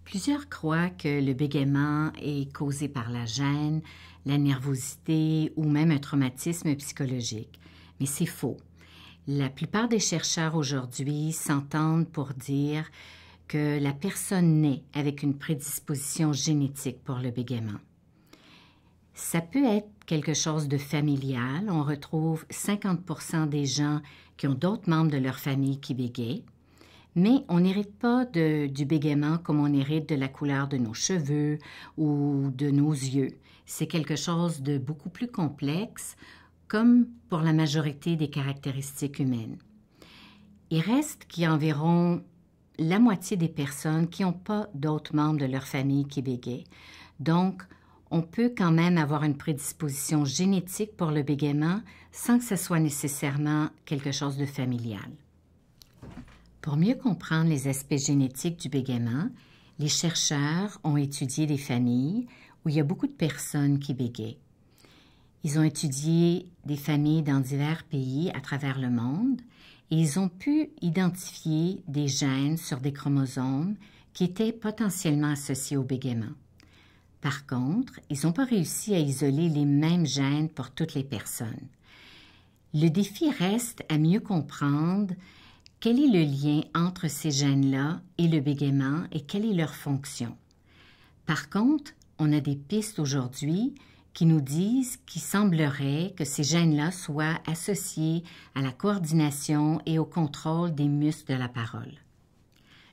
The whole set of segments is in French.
Plusieurs croient que le bégaiement est causé par la gêne, la nervosité ou même un traumatisme psychologique. Mais c'est faux. La plupart des chercheurs aujourd'hui s'entendent pour dire que la personne naît avec une prédisposition génétique pour le bégaiement. Ça peut être quelque chose de familial. On retrouve 50% des gens qui ont d'autres membres de leur famille qui bégayent. Mais on n'hérite pas du bégaiement comme on hérite de la couleur de nos cheveux ou de nos yeux. C'est quelque chose de beaucoup plus complexe, comme pour la majorité des caractéristiques humaines. Il reste qu'il y a environ la moitié des personnes qui n'ont pas d'autres membres de leur famille qui bégayent. Donc, on peut quand même avoir une prédisposition génétique pour le bégaiement sans que ce soit nécessairement quelque chose de familial. Pour mieux comprendre les aspects génétiques du bégaiement, les chercheurs ont étudié des familles où il y a beaucoup de personnes qui bégayent. Ils ont étudié des familles dans divers pays à travers le monde et ils ont pu identifier des gènes sur des chromosomes qui étaient potentiellement associés au bégaiement. Par contre, ils n'ont pas réussi à isoler les mêmes gènes pour toutes les personnes. Le défi reste à mieux comprendre quel est le lien entre ces gènes-là et le bégaiement et quelle est leur fonction. Par contre, on a des pistes aujourd'hui qui nous disent qu'il semblerait que ces gènes-là soient associés à la coordination et au contrôle des muscles de la parole.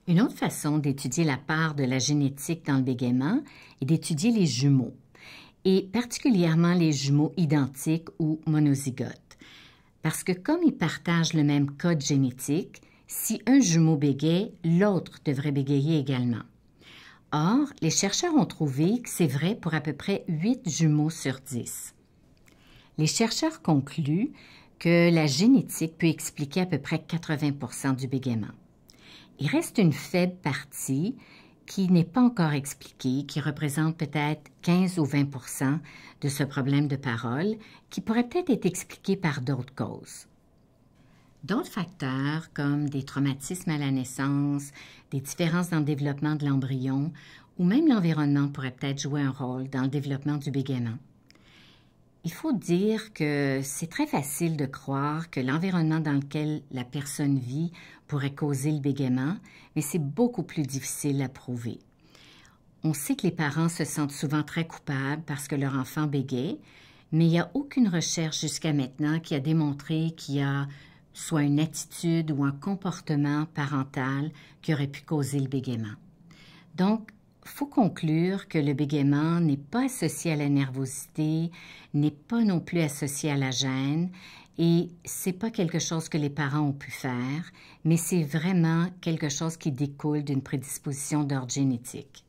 Une autre façon d'étudier la part de la génétique dans le bégaiement est d'étudier les jumeaux, et particulièrement les jumeaux identiques ou monozygotes. Parce que comme ils partagent le même code génétique, si un jumeau bégaye, l'autre devrait bégayer également. Or, les chercheurs ont trouvé que c'est vrai pour à peu près 8 jumeaux sur 10. Les chercheurs concluent que la génétique peut expliquer à peu près 80% du bégaiement. Il reste une faible partie qui n'est pas encore expliquée, qui représente peut-être 15 ou 20% de ce problème de parole, qui pourrait peut-être être expliqué par d'autres causes. D'autres facteurs, comme des traumatismes à la naissance, des différences dans le développement de l'embryon, ou même l'environnement pourrait peut-être jouer un rôle dans le développement du bégaiement. Il faut dire que c'est très facile de croire que l'environnement dans lequel la personne vit pourrait causer le bégaiement, mais c'est beaucoup plus difficile à prouver. On sait que les parents se sentent souvent très coupables parce que leur enfant bégaye, mais il n'y a aucune recherche jusqu'à maintenant qui a démontré qu'il y a soit une attitude ou un comportement parental qui aurait pu causer le bégaiement. Donc, il faut conclure que le bégaiement n'est pas associé à la nervosité, n'est pas non plus associé à la gêne, et c'est pas quelque chose que les parents ont pu faire, mais c'est vraiment quelque chose qui découle d'une prédisposition d'ordre génétique.